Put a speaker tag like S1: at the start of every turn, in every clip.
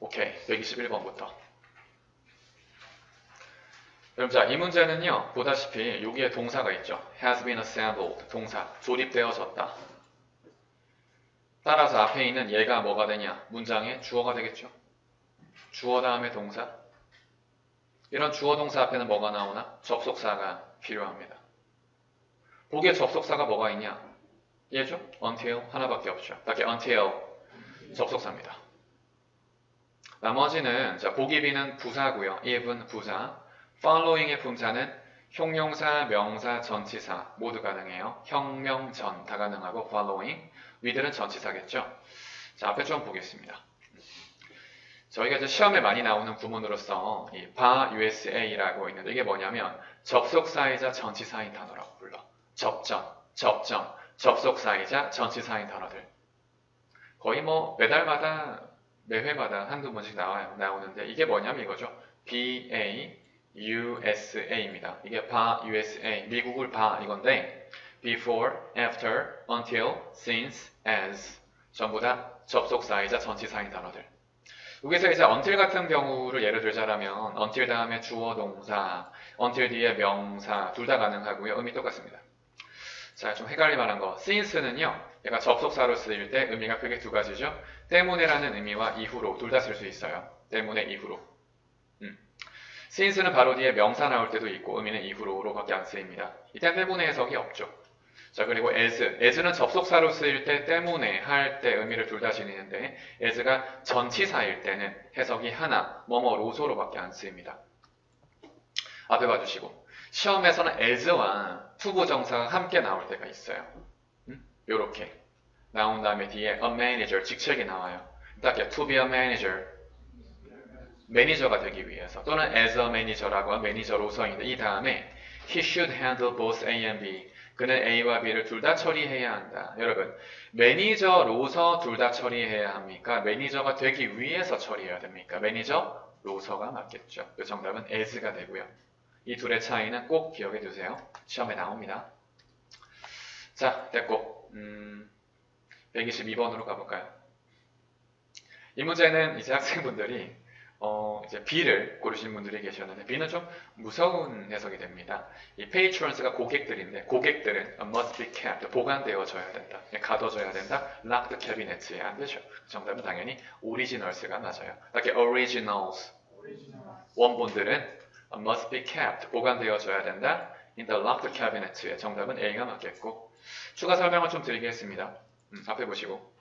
S1: 오케이. 121번부터. 그럼 자, 이 문제는요, 보다시피 여기에 동사가 있죠. has been assembled. 동사. 조립되어졌다. 따라서 앞에 있는 얘가 뭐가 되냐? 문장의 주어가 되겠죠. 주어 다음에 동사. 이런 주어 동사 앞에는 뭐가 나오나? 접속사가 필요합니다. 보기에 접속사가 뭐가 있냐? 얘죠? until 하나밖에 없죠. 딱히 until 접속사입니다. 나머지는 자, 보기 B는 부사고요. if은 부사. following의 분사는 형용사, 명사, 전치사 모두 가능해요. 형, 명, 전 다 가능하고 following. with는 전치사겠죠. 자, 앞에 좀 보겠습니다. 저희가 이제 시험에 많이 나오는 구문으로서 이 바 USA라고 있는데 이게 뭐냐면 접속사이자 전치사인 단어라고 불러. 접점, 접속사이자 전치사인 단어들. 거의 뭐 매달마다 매회마다 한두 번씩 나오는데 이게 뭐냐면 이거죠. BA, USA입니다. 이게 바 USA, 미국을 바 이건데 before, after, until, since, as 전부 다 접속사이자 전치사인 단어들. 여기서 이제 until 같은 경우를 예를 들자면 until 다음에 주어 동사, until 뒤에 명사 둘 다 가능하고요. 의미 똑같습니다. 자, 좀 헷갈릴 만한 거. since는요. 얘가 접속사로 쓰일 때 의미가 크게 두 가지죠. 때문에라는 의미와 이후로 둘 다 쓸 수 있어요. 때문에 이후로. since는 바로 뒤에 명사 나올 때도 있고 의미는 이후로밖에 안 쓰입니다. 이때 때문에 해석이 없죠. 자, 그리고 as는 접속사로 쓰일 때 때문에 할 때 의미를 둘 다 지니는데 as가 전치사일 때는 해석이 하나, 뭐뭐로소로밖에 안 쓰입니다. 앞에 봐주시고 시험에서는 as와 투부정사가 함께 나올 때가 있어요. 요렇게 나온 다음에 뒤에 a manager, 직책이 나와요. 딱히 to be a manager, 매니저가 되기 위해서 또는 as a manager라고 하면 매니저로서인데 이 다음에 he should handle both A and B, 그는 A와 B를 둘 다 처리해야 한다. 여러분, 매니저로서 둘 다 처리해야 합니까? 매니저가 되기 위해서 처리해야 됩니까? 매니저로서가 맞겠죠. 그 정답은 as가 되고요. 이 둘의 차이는 꼭 기억해 두세요. 시험에 나옵니다. 자, 됐고 122번으로 가볼까요? 이 문제는 이제 학생분들이 이제 B를 고르신 분들이 계셨는데 B는 좀 무서운 해석이 됩니다. 이 patrons가 고객들인데 고객들은 must be kept, 보관되어져야 된다. 가둬져야 된다. lock the cabinet에 안 되죠. 정답은 당연히 originals가 맞아요. 딱히 originals, 원본들은 must be kept, 보관되어져야 된다. in the locked cabinet에 정답은 A가 맞겠고 추가 설명을 좀 드리겠습니다. 앞에 보시고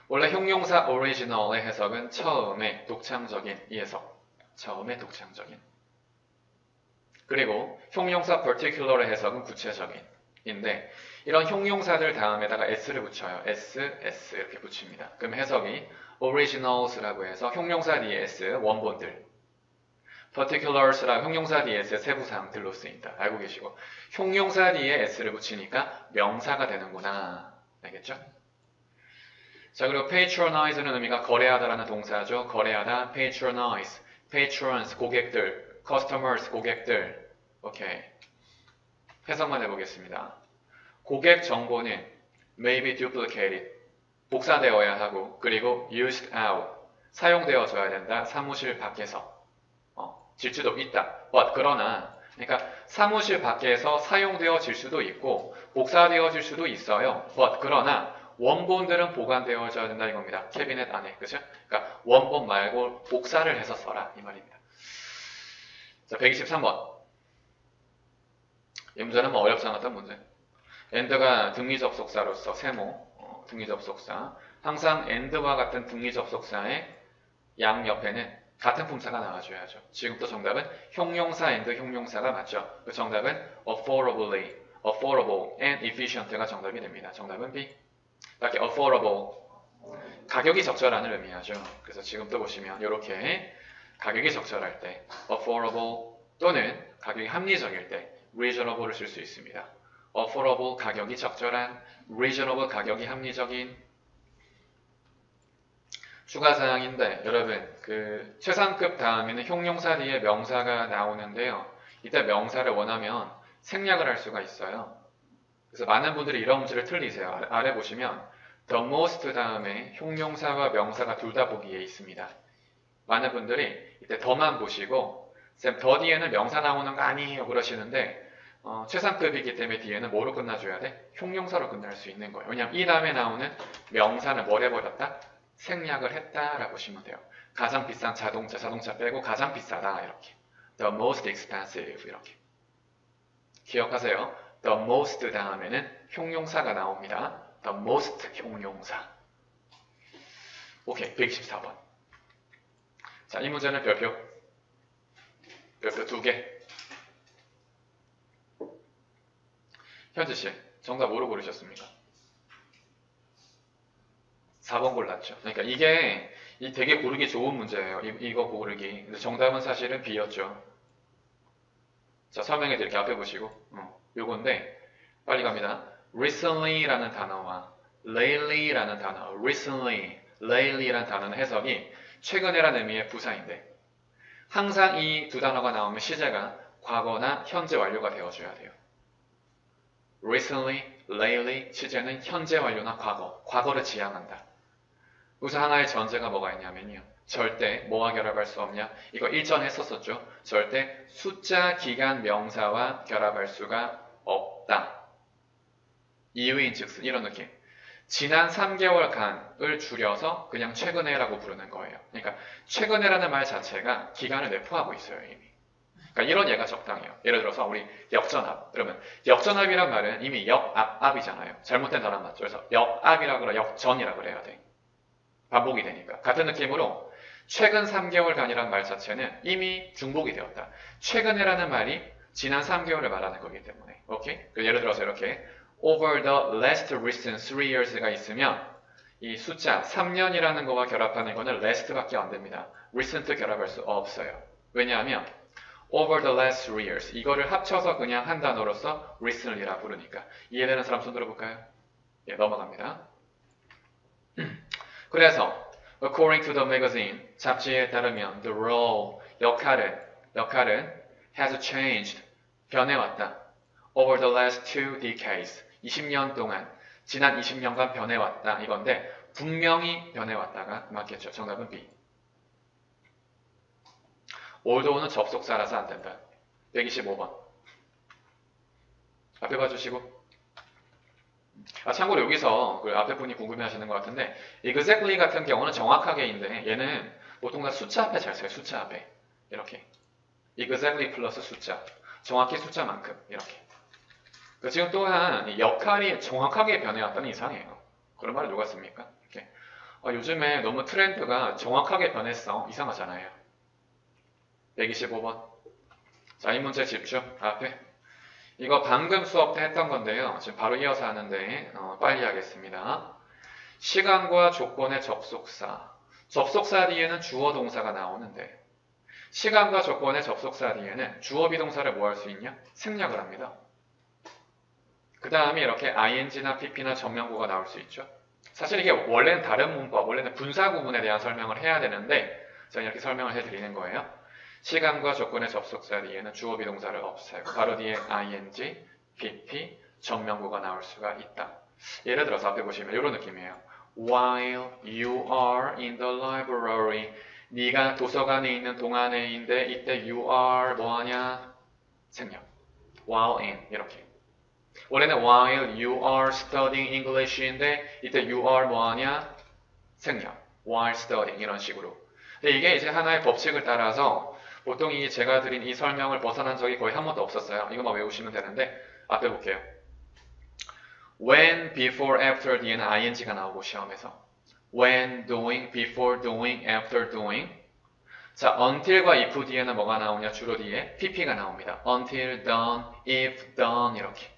S1: 원래 형용사 original의 해석은 처음에 독창적인 이 해석, 처음에 독창적인. 그리고 형용사 particular의 해석은 구체적인 인데 이런 형용사들 다음에다가 s를 붙여요. s 이렇게 붙입니다. 그럼 해석이 originals라고 해서 형용사 뒤에 s, 원본들, particulars라고 형용사 뒤에 s, 세부사항들로 쓰인다. 알고 계시고 형용사 뒤에 s를 붙이니까 명사가 되는구나. 알겠죠? 자, 그리고 patronize는 의미가 거래하다라는 동사죠. 거래하다, patronize, patrons, 고객들, customers, 고객들. 오케이. 해석만 해보겠습니다. 고객 정보는 may be duplicated, 복사되어야 하고, 그리고 used out, 사용되어져야 된다. 사무실 밖에서. 질수도 있다. but, 그러나, 그러니까 사무실 밖에서 사용되어질 수도 있고, 복사되어질 수도 있어요. but, 그러나, 원본들은 보관되어져야 된다 이겁니다. 캐비넷 안에. 그죠? 그러니까 원본 말고 복사를 해서 써라 이 말입니다. 자, 123번. 이 문제는 뭐 어렵지 않았던 문제. and가 등위 접속사로서 세모, 등위 접속사. 항상 and와 같은 등위 접속사의 양 옆에는 같은 품사가 나와줘야죠. 지금부터 정답은 형용사 and 형용사가 맞죠. 그 정답은 affordably, affordable and efficient가 정답이 됩니다. 정답은 B. 이렇게 affordable, 가격이 적절한을 의미하죠. 그래서 지금도 보시면 이렇게 가격이 적절할 때 affordable 또는 가격이 합리적일 때 reasonable을 쓸 수 있습니다. affordable, 가격이 적절한, reasonable, 가격이 합리적인. 추가사항인데 여러분 그 최상급 다음에는 형용사 뒤에 명사가 나오는데요. 이때 명사를 원하면 생략을 할 수가 있어요. 그래서 많은 분들이 이런 문제를 틀리세요. 아래 보시면 the most 다음에 형용사와 명사가 둘 다 보기에 있습니다. 많은 분들이 이때 더만 보시고 쌤 더 뒤에는 명사 나오는 거 아니에요 그러시는데 최상급이기 때문에 뒤에는 뭐로 끝나줘야 돼? 형용사로 끝날 수 있는 거예요. 왜냐하면 이 다음에 나오는 명사는 뭘 해버렸다? 생략을 했다라고 보시면 돼요. 가장 비싼 자동차 빼고 가장 비싸다 이렇게. The most expensive 이렇게. 기억하세요. The most 다음에는 형용사가 나옵니다. The most 형용사. 오케이, 124번. 자, 이 문제는 별표 2개. 현지씨, 정답 뭐로 고르셨습니까? 4번 골랐죠. 그러니까 이게 되게 고르기 좋은 문제예요. 이거 고르기. 근데 정답은 사실은 B였죠. 자, 설명해 드릴게요. 앞에 보시고. 요건데, 빨리 갑니다. recently라는 단어와 lately라는 단어, recently, lately라는 단어는 해석이 최근에라는 의미의 부사인데, 항상 이 두 단어가 나오면 시제가 과거나 현재 완료가 되어줘야 돼요. recently, lately, 시제는 현재 완료나 과거를 지향한다. 우선 하나의 전제가 뭐가 있냐면요. 절대 뭐와 결합할 수 없냐? 이거 일전 했었었죠. 절대 숫자, 기간, 명사와 결합할 수가 없다. 이유인즉슨 이런 느낌. 지난 3개월간을 줄여서 그냥 최근에라고 부르는 거예요. 그러니까 최근에라는 말 자체가 기간을 내포하고 있어요, 이미. 그러니까 이런 예가 적당해요. 예를 들어서 우리 역전압. 그러면 역전압이란 말은 이미 역압이잖아요. 잘못된 단어 맞죠? 그래서 역압이라 그래, 역전이라 그래야 돼. 반복이 되니까. 같은 느낌으로 최근 3개월간이란 말 자체는 이미 중복이 되었다. 최근에라는 말이 지난 3개월을 말하는 거기 때문에. 오케이? 예를 들어서 이렇게 over the last recent 3 years가 있으면 이 숫자 3년이라는 거와 결합하는 거는 last밖에 안 됩니다. recent 결합할 수 없어요. 왜냐하면 over the last 3 years 이거를 합쳐서 그냥 한 단어로서 recently라 부르니까. 이해되는 사람 손 들어볼까요? 예, 넘어갑니다. 그래서 according to the magazine 잡지에 따르면 the role 역할은 has changed 변해왔다. over the last 2 decades 20년 동안 지난 20년간 변해왔다 이건데 분명히 변해왔다가 맞겠죠. 정답은 B. although는 접속사라서 안 된다. 125번 앞에 봐주시고. 참고로 여기서 그 앞에 분이 궁금해하시는 것 같은데 exactly 같은 경우는 정확하게인데 얘는 보통 다 숫자 앞에 잘 써요. 숫자 앞에 이렇게 exactly 플러스 숫자 정확히 숫자만큼 이렇게. 지금 또한 이 역할이 정확하게 변해왔다는 이상해요. 그런 말을 누가 씁니까? 이렇게. 요즘에 너무 트렌드가 정확하게 변했어. 이상하잖아요. 125번. 자, 이 문제 집중. 앞에. 이거 방금 수업 때 했던 건데요. 지금 바로 이어서 하는데 빨리 하겠습니다. 시간과 조건의 접속사. 접속사 뒤에는 주어 동사가 나오는데 시간과 조건의 접속사 뒤에는 주어 비동사를 뭐 할 수 있냐? 생략을 합니다. 그 다음에 이렇게 ing나 pp나 전명구가 나올 수 있죠. 사실 이게 원래는 다른 문법, 원래는 분사 구문에 대한 설명을 해야 되는데 제가 이렇게 설명을 해드리는 거예요. 시간과 조건의 접속사 뒤에는 주어 비동사를 없애고 바로 뒤에 ing, pp, 전명구가 나올 수가 있다. 예를 들어서 앞에 보시면 이런 느낌이에요. While you are in the library 네가 도서관에 있는 동안에인데 이때 you are 뭐하냐? 생략. While in 이렇게. 원래는 while you are studying English인데 이때 you are 뭐하냐? 생략. while studying 이런 식으로. 근데 이게 이제 하나의 법칙을 따라서 보통 제가 드린 이 설명을 벗어난 적이 거의 한 번도 없었어요. 이것만 외우시면 되는데 앞에 볼게요. when, before, after 뒤에는 ing가 나오고 시험에서 when, doing, before, doing, after, doing. 자, until과 if 뒤에는 뭐가 나오냐? 주로 뒤에 pp가 나옵니다. until, done, if, done 이렇게.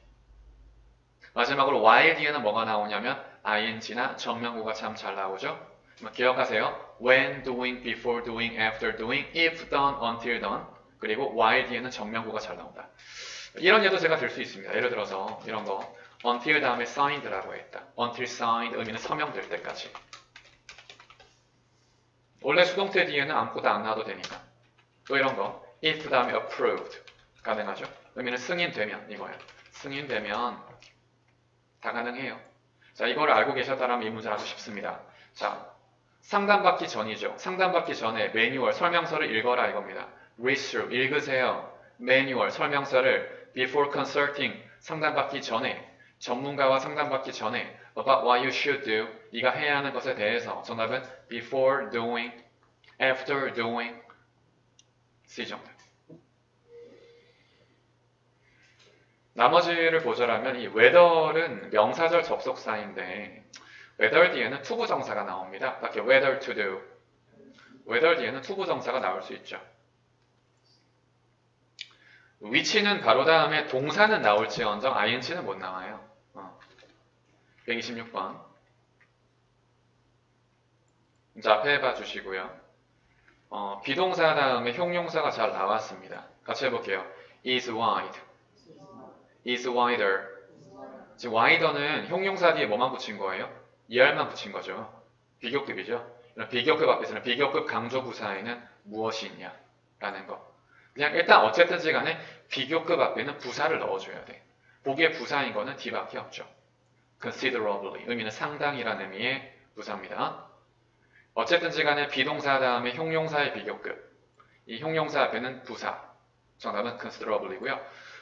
S1: 마지막으로 while 뒤에는 뭐가 나오냐면 ing나 전명구가 참 잘 나오죠. 기억하세요. when, doing, before, doing, after, doing, if done, until done. 그리고 while 뒤에는 전명구가 잘 나온다. 이런 예도 제가 들 수 있습니다. 예를 들어서 이런 거 until 다음에 signed라고 했다. until signed 의미는 서명될 때까지. 원래 수동태 뒤에는 아무것도 안 놔도 되니까. 또 이런 거 if 다음에 approved 가능하죠. 의미는 승인되면 이거예요. 승인되면 다 가능해요. 자, 이걸 알고 계셨다면 이 문제 아주 쉽습니다. 자, 상담받기 전이죠. 상담받기 전에 매뉴얼 설명서를 읽어라 이겁니다. Read through, 읽으세요. 매뉴얼 설명서를 before consulting, 상담받기 전에, 전문가와 상담받기 전에 about what you should do, 네가 해야 하는 것에 대해서. 정답은 before doing, after doing, C 정답. 나머지를 보자라면 이 whether는 명사절 접속사인데 whether 뒤에는 투부정사가 나옵니다. 이렇게 whether to do, whether 뒤에는 투부정사가 나올 수 있죠. 위치는 바로 다음에 동사는 나올지언정 ing는 못 나와요. 126번. 자, 앞에 해봐 주시고요. 비동사 다음에 형용사가 잘 나왔습니다. 같이 해볼게요. is wide, is wider. 지금 wider는 형용사 뒤에 뭐만 붙인 거예요? er만 붙인 거죠. 비교급이죠. 비교급 앞에서는 비교급 강조 부사에는 무엇이 있냐 라는 거. 그냥 일단 어쨌든지 간에 비교급 앞에는 부사를 넣어줘야 돼. 보기에 부사인 거는 뒤밖에 없죠. considerably, 의미는 상당이라는 의미의 부사입니다. 어쨌든지 간에 비동사 다음에 형용사의 비교급, 이 형용사 앞에는 부사, 정답은 considerably고요.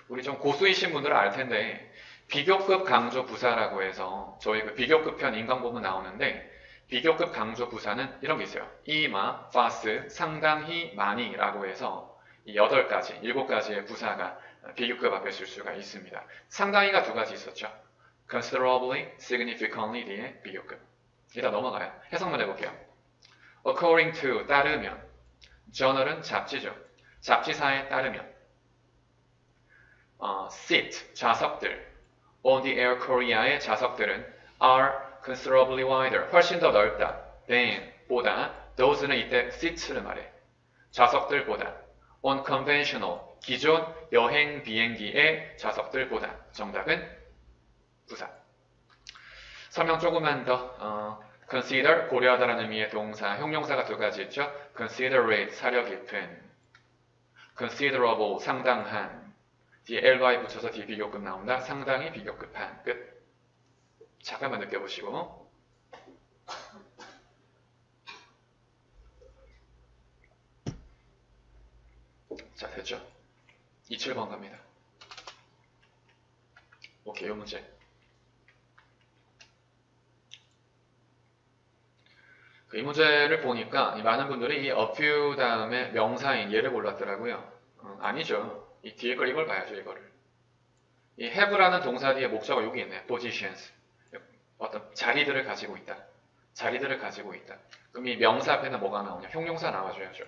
S1: 우리 좀 고수이신 분들은 알 텐데 비교급 강조 부사라고 해서 저희 그 비교급 편 인강 보면 나오는데 비교급 강조 부사는 이런 게 있어요. 이마, fast, 상당히 많이 라고 해서 이 8가지, 7가지의 부사가 비교급 앞에 쓸 수가 있습니다. 상당히가 2가지 있었죠. considerably, significantly 뒤에 비교급. 일단 넘어가요. 해석만 해볼게요. according to, 따르면. journal은 잡지죠. 잡지사에 따르면. seat, 좌석들. on the air Korea의 좌석들은 are considerably wider, 훨씬 더 넓다. than, 보다. those는 이때 seats를 말해. 좌석들보다. on conventional, 기존 여행 비행기의 좌석들보다. 정답은 부사. 설명 조금만 더. consider, 고려하다라는 의미의 동사, 형용사가 2가지 있죠. considerate, 사려 깊은. considerable, 상당한. 뒤에 ly 붙여서 뒤에 비교급 나온다. 상당히 비교급한. 끝. 잠깐만 느껴보시고. 자, 됐죠? 27번 갑니다. 오케이, 이 문제. 이 문제를 보니까 많은 분들이 이 a few 다음에 명사인 얘를 골랐더라고요. 아니죠. 이 뒤에 걸 이걸 봐야죠, 이거를. 이 have라는 동사 뒤에 목적어 여기 있네. positions. 어떤 자리들을 가지고 있다. 자리들을 가지고 있다. 그럼 이 명사 앞에는 뭐가 나오냐? 형용사 나와줘야죠.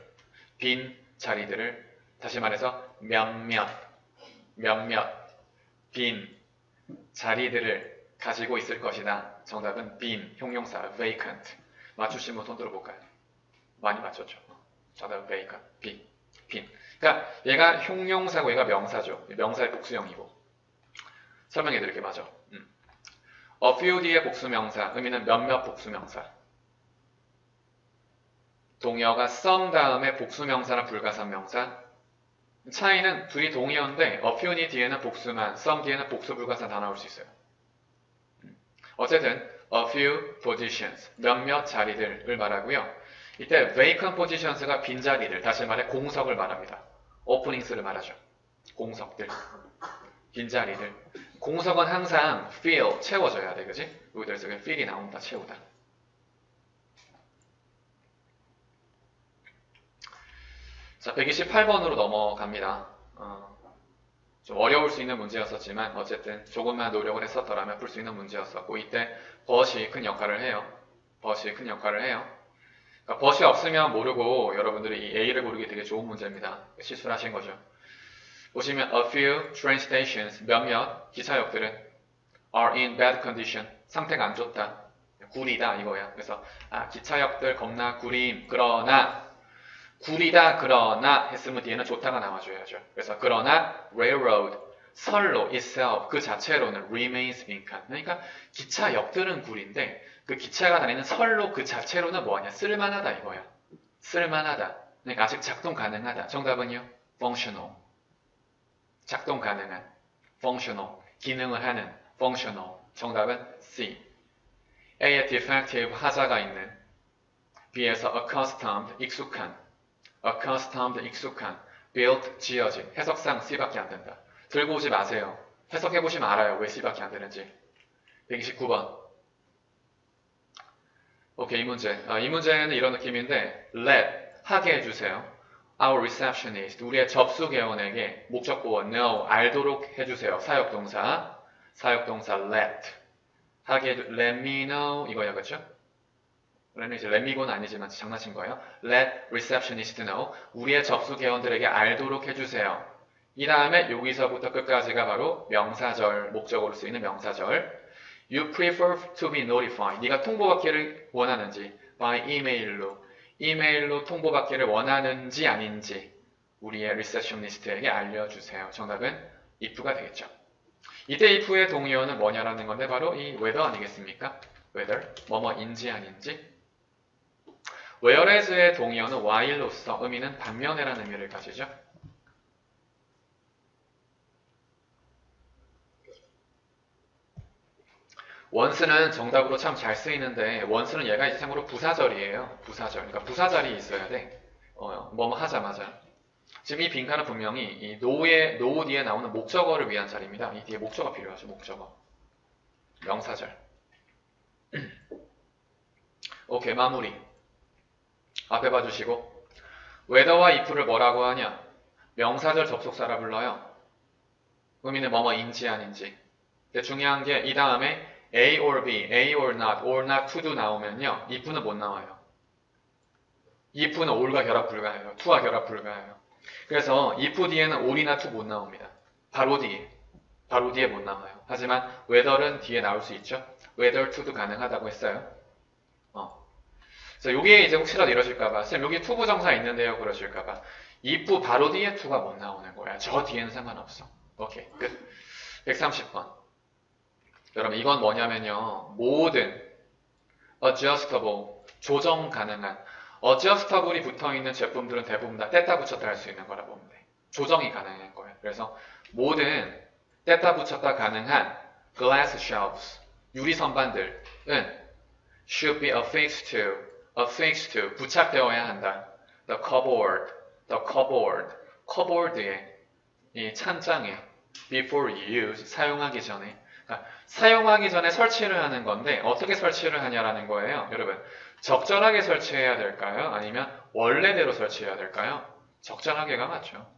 S1: 빈 자리들을, 다시 말해서 몇몇 빈 자리들을 가지고 있을 것이다. 정답은 빈, 형용사 vacant. 맞추신 분 손 들어볼까요? 많이 맞췄죠. 정답은 vacant, 빈. 그러니까 얘가 형용사고 얘가 명사죠. 명사의 복수형이고. 설명해 드릴게요. 맞아. a few 뒤에 복수명사, 의미는 몇몇 복수명사. 동의어가 some 다음에 복수명사나 불가사명사. 차이는 둘이 동의어인데 a few니 뒤에는 복수만, some 뒤에는 복수 불가사 다 나올 수 있어요. 어쨌든 a few positions, 몇몇 자리들을 말하고요. 이때 vacant positions가 빈자리들, 다시 말해 공석을 말합니다. openings를 말하죠. 공석들, 빈자리들. 공석은 항상 fill, 채워져야 돼, 그지? 여기들 속에 fill이 나온다, 채우다. 자, 128번으로 넘어갑니다. 좀 어려울 수 있는 문제였었지만 어쨌든 조금만 노력을 했었더라면 풀 수 있는 문제였었고, 이때 but이 큰 역할을 해요. but이 큰 역할을 해요. 그러니까 but이 없으면 모르고 여러분들이 이 A를 고르기 되게 좋은 문제입니다. 실수를 하신 거죠. 보시면 a few train stations, 몇몇 기차역들은 are in bad condition, 상태가 안 좋다, 구리다 이거야. 그래서 기차역들 겁나 구림, 그러나 구리다 그러나 했으면 뒤에는 좋다가 나와줘야죠. 그래서 그러나 railroad, 선로 itself, 그 자체로는 remains vacant. 그러니까 기차역들은 구린데 그 기차가 다니는 선로 그 자체로는 뭐하냐? 쓸만하다 이거야. 쓸만하다. 그러니까 아직 작동 가능하다. 정답은요? functional. 작동 가능한. functional. 기능을 하는. functional. 정답은 C. A에 defective 하자가 있는 B에서 accustomed 익숙한 built 지어진 해석상 C밖에 안 된다. 들고 오지 마세요. 해석해보시면 알아요. 왜 C밖에 안 되는지. 129번. 오케이, 이 문제. 이 문제는 이런 느낌인데 let 하게 해주세요. Our receptionist 우리의 접수 개원에게 목적보어 know 알도록 해주세요. 사역동사 let 하게 let me know 이거야, 그렇죠? 이제 let me go는 아니지만 장난친 거예요. Let receptionist know 우리의 접수 개원들에게 알도록 해주세요. 이 다음에 여기서부터 끝까지가 바로 명사절, 목적어로 쓰이는 명사절. You prefer to be notified. 네가 통보받기를 원하는지 by 이메일로 통보받기를 원하는지 아닌지 우리의 리셉셔니스트에게 알려주세요. 정답은 if가 되겠죠. 이때 if의 동의어는 뭐냐라는 건데 바로 이 whether 아니겠습니까? whether 뭐뭐인지 아닌지. whereas의 동의어는 while로서 의미는 반면에라는 의미를 가지죠. once는 정답으로 참 잘 쓰이는데 once는 얘가 이제 참고로 부사절이에요. 부사절. 그러니까 부사절이 있어야 돼. 뭐뭐 하자마자. 지금 이 빈칸은 분명히 이 노 뒤에 나오는 목적어를 위한 자리입니다. 이 뒤에 목적어 필요하죠. 목적어. 명사절. 오케이, 마무리. 앞에 봐주시고 whether와 if를 뭐라고 하냐? 명사절 접속사라 불러요. 의미는 뭐뭐인지 아닌지. 근데 중요한 게 이 다음에 A or B, A or not to도 나오면요. if는 못 나와요. if는 or과 결합 불가해요. to와 결합 불가해요. 그래서 if 뒤에는 or이나 to 못 나옵니다. 바로 뒤에 못 나와요. 하지만 whether는 뒤에 나올 수 있죠. whether to도 가능하다고 했어요. 그래서 여기에 이제 혹시라도 이러실까봐 쌤 여기 to 부정사 있는데요 그러실까봐 if 바로 뒤에 to가 못 나오는 거야. 저 뒤에는 상관없어. 오케이, 끝. 130번. 여러분 이건 뭐냐면요. 모든 adjustable, 조정 가능한 adjustable이 붙어있는 제품들은 대부분 다 뗐다 붙였다 할 수 있는 거라 보면 돼. 조정이 가능한 거예요. 그래서 모든 뗐다 붙였다 가능한 glass shelves, 유리 선반들은 should be affixed to, 부착되어야 한다. the cupboard에, 이 찬장에 before use, 사용하기 전에. 그러니까 사용하기 전에 설치를 하는 건데 어떻게 설치를 하냐라는 거예요. 여러분 적절하게 설치해야 될까요? 아니면 원래대로 설치해야 될까요? 적절하게가 맞죠.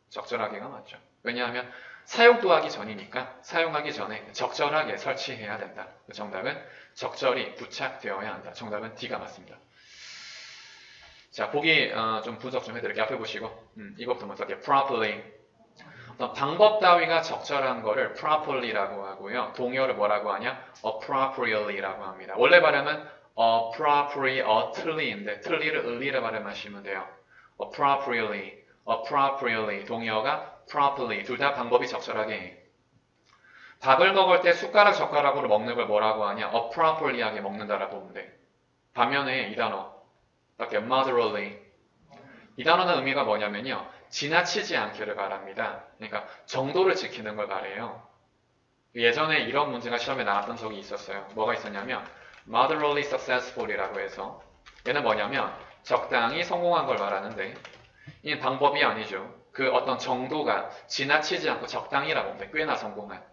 S1: 적절하게가 맞죠. 왜냐하면 사용도 하기 전이니까 사용하기 전에 적절하게 설치해야 된다. 정답은 적절히 부착되어야 한다. 정답은 D가 맞습니다. 자, 보기 좀 분석 좀 해드릴게요. 앞에 보시고 이것부터 먼저 할게요. properly 방법 따위가 적절한 거를 properly라고 하고요. 동의어를 뭐라고 하냐? appropriately라고 합니다. 원래 발음은 appropriately인데 틀리를 을리를 발음하시면 돼요. appropriately 동의어가 properly 둘 다 방법이 적절하게 해. 밥을 먹을 때 숟가락 젓가락으로 먹는 걸 뭐라고 하냐? appropriately하게 먹는다라고 보면 돼. 반면에 이 단어 moderately 이 단어는 의미가 뭐냐면요. 지나치지 않기를 바랍니다. 그러니까 정도를 지키는 걸 바래요. 예전에 이런 문제가 시험에 나왔던 적이 있었어요. 뭐가 있었냐면 moderately successful이라고 해서 얘는 뭐냐면 적당히 성공한 걸 말하는데 이 방법이 아니죠. 그 어떤 정도가 지나치지 않고 적당히라고 하면 꽤나 성공한.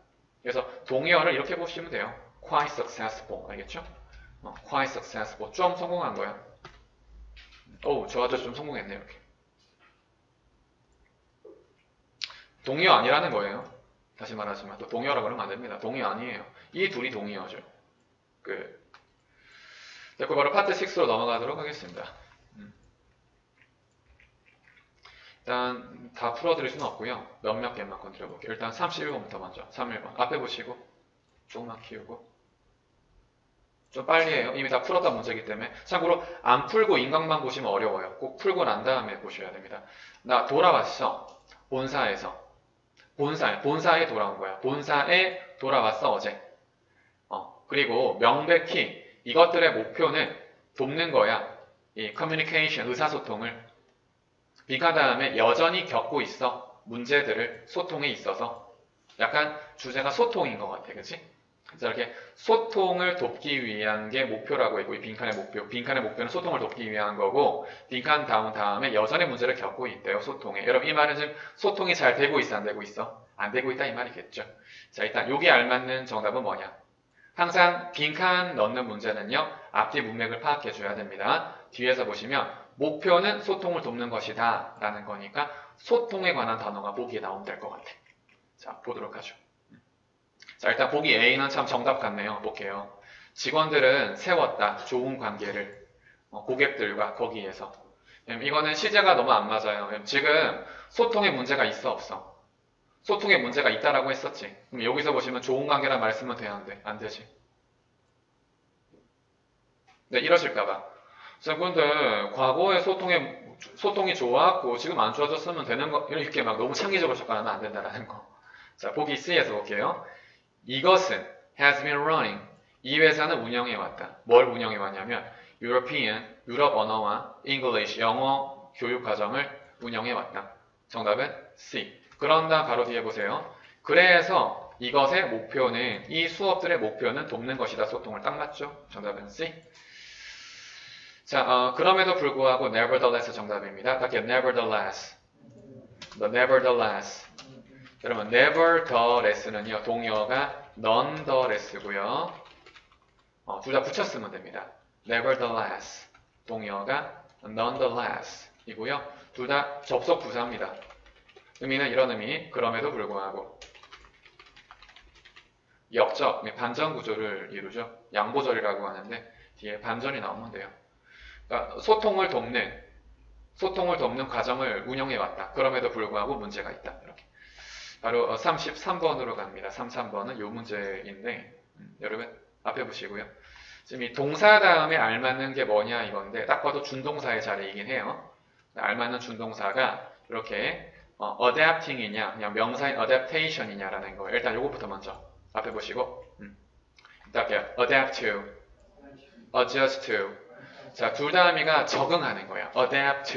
S1: 그래서 동의어를 이렇게 보시면 돼요. quite successful 알겠죠? quite successful 좀 성공한 거야. 오, 저 아저씨 좀 성공했네 이렇게. 동의어 아니라는 거예요. 다시 말하지만 또 동의어라고 그러면 안 됩니다. 동의어 아니에요. 이 둘이 동의어죠. 됐고 바로 파트 6로 넘어가도록 하겠습니다. 일단 다 풀어드릴 수는 없고요. 몇몇 개만 건드려볼게요. 일단 31번부터 먼저 31번 앞에 보시고 조금만 키우고 좀 빨리 해요. 이미 다 풀었던 문제이기 때문에 참고로 안 풀고 인강만 보시면 어려워요. 꼭 풀고 난 다음에 보셔야 됩니다. 나 돌아왔어. 본사에 돌아온 거야. 본사에 돌아왔어 어제. 그리고 명백히 이것들의 목표는 돕는 거야. 이 커뮤니케이션, 의사소통을. 비가 다음에 여전히 겪고 있어. 문제들을 소통에 있어서. 약간 주제가 소통인 것 같아. 그치? 자, 이렇게 소통을 돕기 위한 게 목표라고 했고, 이 빈칸의 목표. 빈칸의 목표는 소통을 돕기 위한 거고, 빈칸 다음에 여전히 문제를 겪고 있대요, 소통에. 여러분, 이 말은 지금 소통이 잘 되고 있어, 안 되고 있어? 안 되고 있다, 이 말이겠죠. 자, 일단, 여기 알맞는 정답은 뭐냐? 항상 빈칸 넣는 문제는요, 앞뒤 문맥을 파악해 줘야 됩니다. 뒤에서 보시면, 목표는 소통을 돕는 것이다, 라는 거니까, 소통에 관한 단어가 보기에 나오면 될 것 같아. 자, 보도록 하죠. 자, 일단 보기 A는 참 정답 같네요. 볼게요. 직원들은 세웠다. 좋은 관계를. 고객들과 거기에서. 이거는 시제가 너무 안 맞아요. 지금 소통에 문제가 있어, 없어? 소통에 문제가 있다라고 했었지. 그럼 여기서 보시면 좋은 관계란 말 쓰면 되는데, 안 되지. 네, 이러실까봐. 자, 근데 과거에 소통이 좋았고 지금 안 좋아졌으면 되는 거, 이렇게 막 너무 창의적으로 접근하면 안 된다라는 거. 자, 보기 C에서 볼게요. 이것은 has been running. 이 회사는 운영해왔다. 뭘 운영해왔냐면 유럽 언어와 English, 영어 교육 과정을 운영해왔다. 정답은 C. 그런다 바로 뒤에 보세요. 그래서 이것의 목표는, 이 수업들의 목표는 돕는 것이다. 소통을 딱 맞죠? 정답은 C. 자, 그럼에도 불구하고 nevertheless 정답입니다. 딱히 nevertheless. 여러분, nevertheless는요, 동의어가 nonetheless고요. 둘 다 붙였으면 됩니다. nevertheless, 동의어가 nonetheless 이고요. 둘 다 접속 부사입니다. 의미는 이런 의미, 그럼에도 불구하고. 역적, 반전 구조를 이루죠. 양보절이라고 하는데, 뒤에 반전이 나오면 돼요. 그러니까 소통을 돕는 과정을 운영해왔다. 그럼에도 불구하고 문제가 있다. 이렇게. 바로 33번으로 갑니다. 33번은 이 문제인데, 여러분 앞에 보시고요. 지금 이 동사 다음에 알맞는 게 뭐냐 이건데, 딱 봐도 준동사의 자리이긴 해요. 알맞는 준동사가 이렇게 adapting이냐, 그냥 명사인 adaptation이냐라는 거예요. 일단 요것부터 먼저 앞에 보시고, 일단 adapt to, adjust to. 자, 둘 다 의미가 적응하는 거야. adapt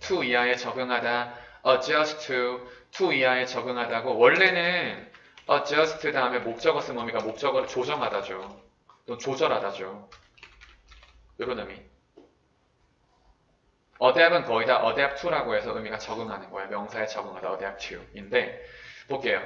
S1: to 이하에 적응하다, adjust to 이하에 적응하다고. 원래는 adjust 다음에 목적어 쓰는 의미가 목적어를 조정하다죠. 또 조절하다죠. 이런 의미. adapt은 거의 다 adapt to라고 해서 의미가 적응하는 거야. 명사에 적응하다, adapt to인데, 볼게요.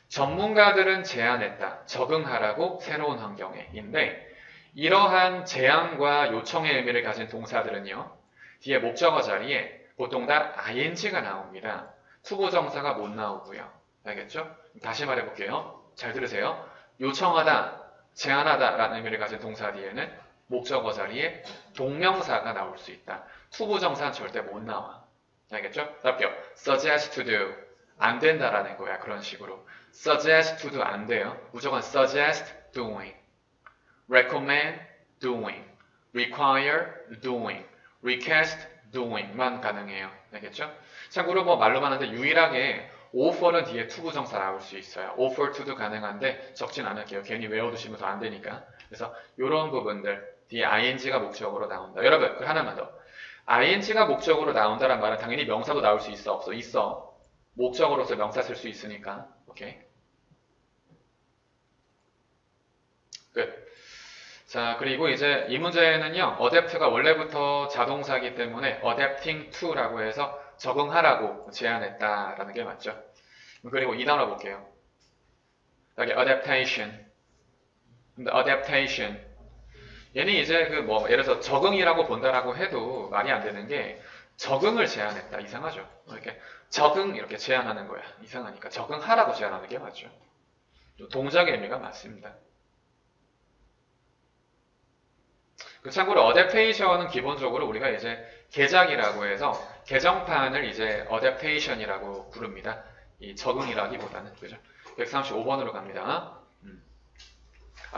S1: 전문가들은 제안했다. 적응하라고 새로운 환경에.인데, 이러한 제안과 요청의 의미를 가진 동사들은요, 뒤에 목적어 자리에 보통 다 ing가 나옵니다. 투부정사가 못 나오고요. 알겠죠? 다시 말해볼게요. 잘 들으세요. 요청하다, 제안하다 라는 의미를 가진 동사 뒤에는 목적어 자리에 동명사가 나올 수 있다. 투부정사는 절대 못 나와. 알겠죠? 답변. suggest to do. 안 된다라는 거야. 그런 식으로. suggest to do 안 돼요. 무조건 suggest doing. recommend doing. require doing. request doing만 가능해요. 알겠죠? 참고로 뭐 말로만 하는데 유일하게 offer는 뒤에 투부정사 나올 수 있어요. offer to도 가능한데 적진 않을게요. 괜히 외워두시면 더 안 되니까. 그래서 이런 부분들 뒤에 ing가 목적으로 나온다. 여러분, 하나만 더. ing가 목적으로 나온다란 말은 당연히 명사도 나올 수 있어, 없어? 있어. 목적어로서 명사 쓸 수 있으니까. 오케이. 끝. 자, 그리고 이제 이 문제는요, adapt가 원래부터 자동사이기 때문에 adapting to라고 해서 적응하라고 제안했다라는 게 맞죠. 그리고 이 단어 볼게요. 여기 adaptation. 근데 adaptation. 얘는 이제 그 뭐 예를 들어서 적응이라고 본다라고 해도 말이 안 되는 게 적응을 제안했다. 이상하죠. 이렇게 적응 이렇게 제안하는 거야. 이상하니까 적응하라고 제안하는 게 맞죠. 동작의 의미가 맞습니다. 참고로 adaptation은 기본적으로 우리가 이제 개작이라고 해서 개정판을 이제 adaptation이라고 부릅니다. 이 적응이라기보다는. 그죠? 135번으로 갑니다.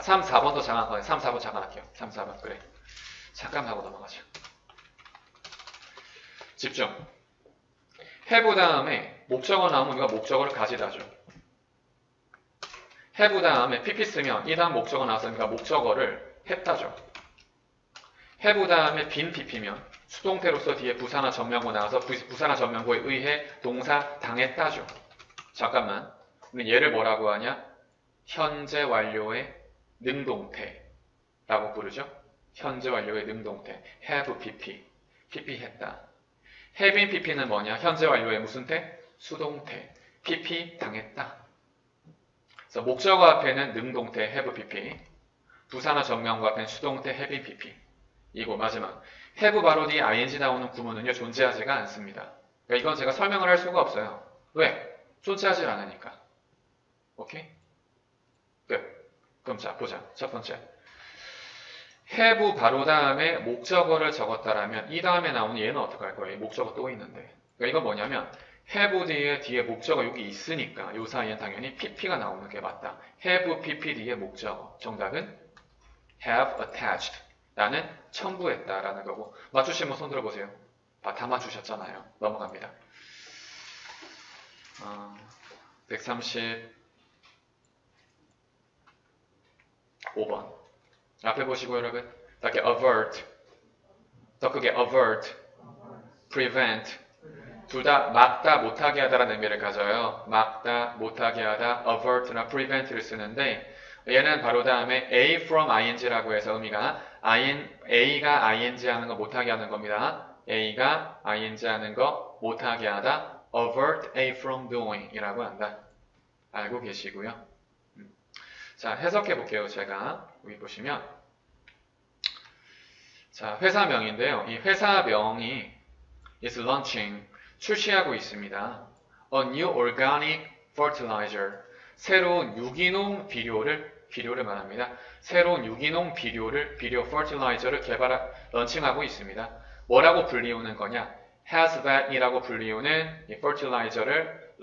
S1: 3, 4번도 잠깐, 3, 4번 잠깐 할게요. 3, 4번. 그래. 잠깐 하고 넘어가죠. 집중. have 다음에 목적어 나오면 우리가 목적어를 가지다죠. have 다음에 pp 쓰면 이 다음 목적어 나왔으니까 목적어를 했다죠. have 다음에 빈 pp면 수동태로서 뒤에 부사나 전명구 나와서 부사나 전명구에 의해 동사 당했다죠. 잠깐만. 얘를 뭐라고 하냐? 현재 완료의 능동태라고 부르죠. 현재 완료의 능동태. have pp. pp 했다. having pp는 뭐냐? 현재 완료의 무슨 태? 수동태. pp 당했다. 그래서 목적어 앞에는 능동태 have pp. 부사나 정명과 앞에는 수동태 having pp. 이고 마지막 have 바로 뒤에 ing 나오는 구문은요 존재하지가 않습니다. 그러니까 이건 제가 설명을 할 수가 없어요. 왜? 존재하지 않으니까. 오케이? 끝. 그럼 자 보자. 첫 번째 have 바로 다음에 목적어를 적었다라면 이 다음에 나오는 얘는 어떻게 할 거예요? 목적어 또 있는데. 그러니까 이건 뭐냐면 have 뒤에 목적어 여기 있으니까 요 사이엔 당연히 pp가 나오는 게 맞다. have pp 뒤에 목적어. 정답은 have attached. 나는 첨부했다라는 거고. 맞추신 분 손 들어보세요. 다 맞추셨잖아요. 넘어갑니다. 135번. 앞에 보시고 여러분. 더 크게 avert. 더 크게 avert. prevent. 둘 다 막다, 못하게 하다라는 의미를 가져요. 막다, 못하게 하다, avert나 prevent를 쓰는데 얘는 바로 다음에 a from ing라고 해서 의미가 a가 ing 하는 거 못하게 하는 겁니다. a가 ing 하는 거 못하게 하다 avert a from doing 이라고 한다. 알고 계시고요. 자, 해석해 볼게요. 제가 여기 보시면 자, 회사명인데요. 이 회사명이 is launching 출시하고 있습니다. A new organic fertilizer 새로운 유기농 비료를 말합니다. 새로운 유기농 비료 fertilizer를 런칭하고 있습니다. 뭐라고 불리우는 거냐? has that이라고 불리우는 이 fertilizer를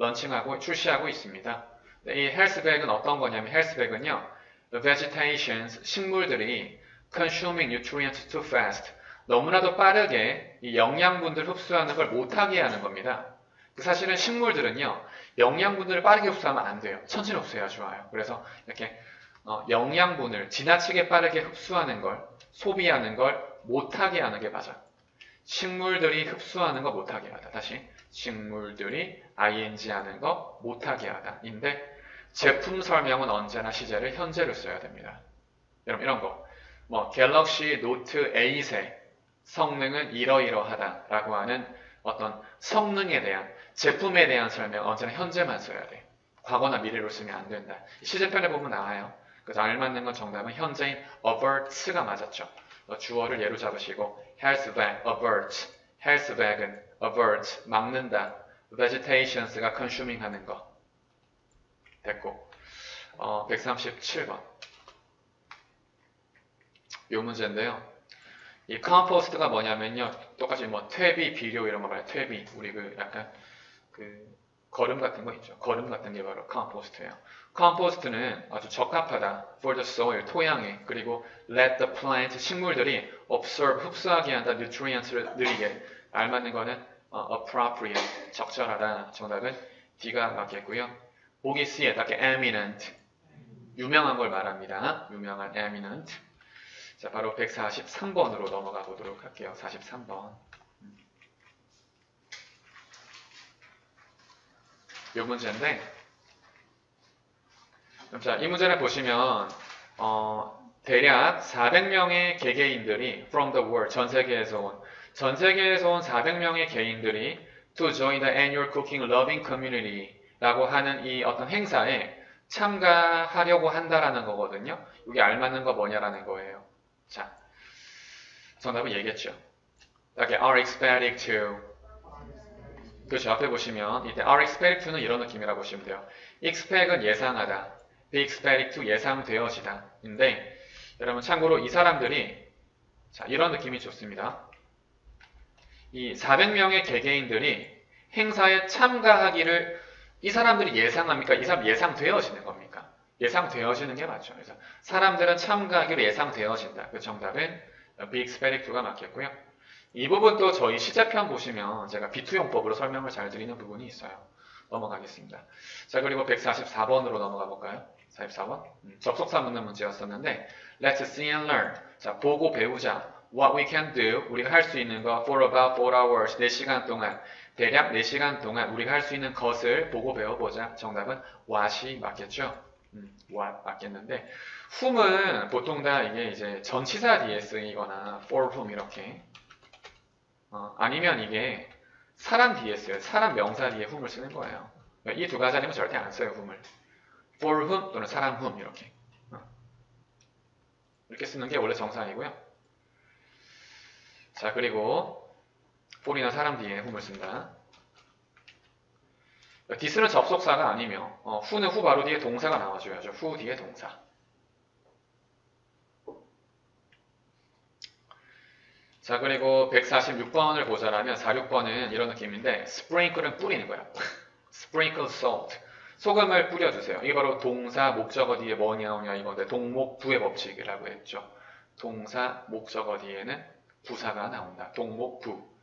S1: 출시하고 있습니다. 이 health bag은 어떤 거냐면 health bag은요. The vegetations 식물들이 consuming nutrients too fast 너무나도 빠르게 이 영양분들 흡수하는 걸 못하게 하는 겁니다. 사실은 식물들은요, 영양분들을 빠르게 흡수하면 안 돼요. 천천히 흡수해야 좋아요. 그래서 이렇게 영양분을 지나치게 빠르게 흡수하는 걸, 소비하는 걸 못하게 하는 게 맞아. 식물들이 흡수하는 거 못하게 하다. 다시, 식물들이 ing 하는 거 못하게 하다. 인데, 제품 설명은 언제나 시제를 현재로 써야 됩니다. 여러분, 이런 거. 갤럭시 노트 8의 성능은 이러이러하다라고 하는 어떤 성능에 대한 제품에 대한 설명 언제나 현재만 써야 돼. 과거나 미래로 쓰면 안 된다. 시제편에 보면 나와요. 그래서 알맞는 건 정답은 현재인 averts가 맞았죠. 주어를 예로 잡으시고 health bag, avert, health bag은 avert, 막는다. vegetations가 consuming 하는 거. 됐고 137번 요 문제인데요. 이 컴포스트가 뭐냐면요. 똑같이 퇴비, 비료 이런 거 말이에요. 퇴비. 우리 약간 거름 같은 거 있죠. 거름 같은 게 바로 컴포스트예요. 컴포스트는 아주 적합하다. for the soil, 토양에. 그리고 let the plant, 식물들이 absorb, 흡수하게 한다. nutrients를 느리게. 알맞는 거는 appropriate, 적절하다. 정답은 D가 맞겠고요. 보기 C에 딱히 eminent, 유명한 걸 말합니다. 유명한 eminent. 자, 바로 143번으로 넘어가 보도록 할게요. 43번. 이 문제인데, 자, 이 문제를 보시면, 대략 400명의 개개인들이 from the world, 전 세계에서 온 400명의 개인들이 to join the annual cooking loving community 라고 하는 이 어떤 행사에 참가하려고 한다라는 거거든요. 여기 알맞는 거 뭐냐라는 거예요. 자, 정답은 얘기했죠. 이렇게 are expected to. 그렇죠. 앞에 보시면 이때 are expected to는 이런 느낌이라고 보시면 돼요. expect은 예상하다. be expected to 예상되어지다. 인데 여러분 참고로 이 사람들이 자, 이런 느낌이 좋습니다. 이 400명의 개개인들이 행사에 참가하기를 이 사람들이 예상합니까? 이 사람 예상되어지는 겁니까? 예상되어지는 게 맞죠. 그래서 사람들은 참가하기로 예상되어진다. 그 정답은 be expected to가 맞겠고요. 이 부분도 저희 시제편 보시면 제가 비투용법으로 설명을 잘 드리는 부분이 있어요. 넘어가겠습니다. 자, 그리고 144번으로 넘어가 볼까요? 44번. 접속사 묻는 문제였었는데 Let's see and learn. 자, 보고 배우자. What we can do. 우리가 할 수 있는 거 for about 4 hours. 4시간 동안. 대략 4시간 동안 우리가 할 수 있는 것을 보고 배워보자. 정답은 what이 맞겠죠? what 맞겠는데 whom은 보통 다 이게 이제 전치사 뒤에 쓰이거나 for whom 이렇게 아니면 이게 사람 뒤에 써요. 사람 명사 뒤에 whom을 쓰는 거예요. 이 두 가지 아니면 절대 안 써요. whom을 for whom 또는 사람 whom 이렇게 이렇게 쓰는 게 원래 정상이고요. 자 그리고 for이나 사람 뒤에 whom을 쓴다. this는 접속사가 아니며 who는 who 바로 뒤에 동사가 나와줘야죠. who 뒤에 동사. 자 그리고 146번을 보자라면 46번은 이런 느낌인데 sprinkle은 뿌리는 거야. sprinkle salt. 소금을 뿌려주세요. 이게 바로 동사 목적어 뒤에 뭐냐 오냐 이건데 동목부의 법칙이라고 했죠. 동사 목적어 뒤에는 부사가 나온다. 동목부.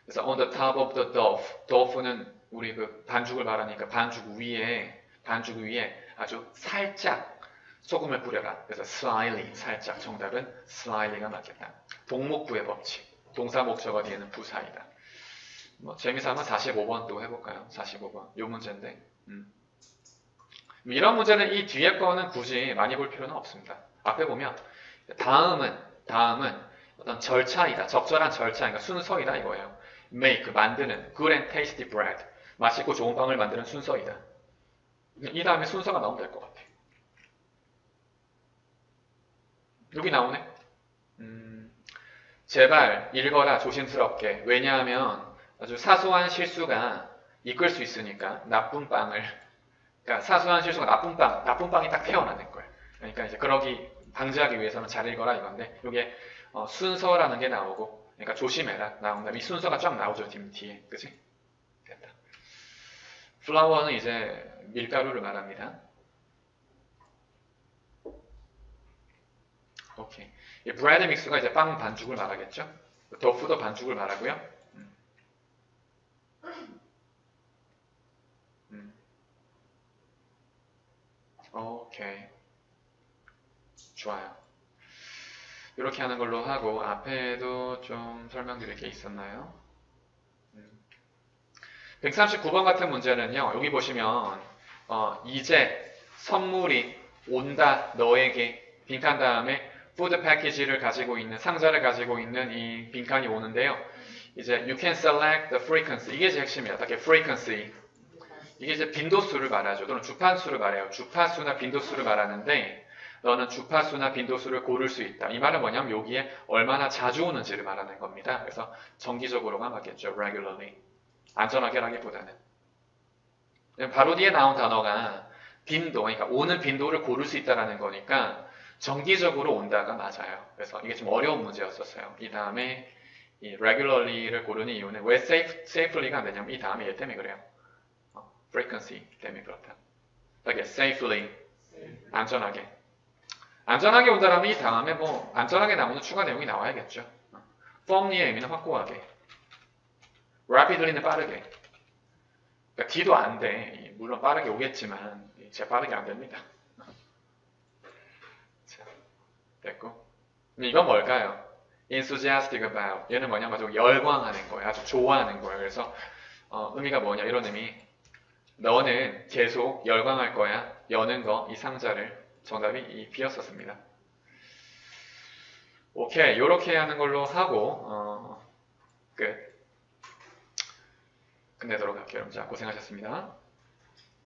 S1: 그래서 on the top of the dough. dough는 우리 그 반죽을 말하니까 반죽 위에 아주 살짝 소금을 뿌려라. 그래서 slightly 살짝 정답은 slightly가 맞겠다. 동목부의 법칙. 동사 목적어 뒤에는 부사이다. 뭐 재미삼아 45번 또 해볼까요? 45번. 요 문제인데. 이런 문제는 이 뒤에 거는 굳이 많이 볼 필요는 없습니다. 앞에 보면 다음은 어떤 절차이다. 적절한 절차, 그러니까 순서이다 이거예요. make 만드는 good and tasty bread. 맛있고 좋은 빵을 만드는 순서이다. 이 다음에 순서가 나오면 될 것 같아. 여기 나오네. 제발 읽어라 조심스럽게. 왜냐하면 아주 사소한 실수가 이끌 수 있으니까 나쁜 빵을. 그러니까 사소한 실수가 나쁜 빵이 딱 태어나는 거예요. 그러니까 이제 그러기 방지하기 위해서는 잘 읽어라 이건데 이게 순서라는 게 나오고, 그러니까 조심해라 나온다. 이 순서가 쫙 나오죠 뒤에, 그치? 됐다. 플라워는 이제 밀가루를 말합니다. 오케이. 이 브레드 믹스가 이제 빵 반죽을 말하겠죠? 더프도 반죽을 말하고요. 오케이. 좋아요. 이렇게 하는 걸로 하고 앞에도 좀 설명드릴 게 있었나요? 139번 같은 문제는요. 여기 보시면 이제 선물이 온다 너에게 빈칸 다음에 푸드 패키지를 가지고 있는 상자를 가지고 있는 이 빈칸이 오는데요. 이제 you can select the frequency 이게 제 핵심이야. 딱히 frequency 이게 이제 빈도수를 말하죠. 또는 주파수를 말해요. 주파수나 빈도수를 말하는데 너는 주파수나 빈도수를 고를 수 있다. 이 말은 뭐냐면 여기에 얼마나 자주 오는지를 말하는 겁니다. 그래서 정기적으로가 맞겠죠. regularly. 안전하게라기보다는. 바로 뒤에 나온 단어가 빈도, 그러니까 오는 빈도를 고를 수 있다는 거니까 정기적으로 온다가 맞아요. 그래서 이게 좀 어려운 문제였었어요. 이 다음에 이 regularly를 고르는 이유는 왜 safely가 안 되냐면 이 다음에 얘 때문에 그래요. frequency 때문에 그렇다. 그러니까 safely, 안전하게. 안전하게 온다라면 이 다음에 뭐 안전하게 나오는 추가 내용이 나와야겠죠. firmly의 의미는 확고하게. rapidly는 빠르게. 그러니까 D도 안 돼. 물론 빠르게 오겠지만 제 빠르게 안 됩니다. 자, 됐고. 이건 뭘까요? enthusiastic about. 얘는 뭐냐면 아주 열광하는 거예요. 아주 좋아하는 거예요. 그래서 의미가 뭐냐 이런 의미. 너는 계속 열광할 거야. 여는 거, 이 상자를. 정답이 이 B였었습니다. 오케이. 요렇게 하는 걸로 하고 끝내도록 할게요. 여러분. 자, 고생하셨습니다.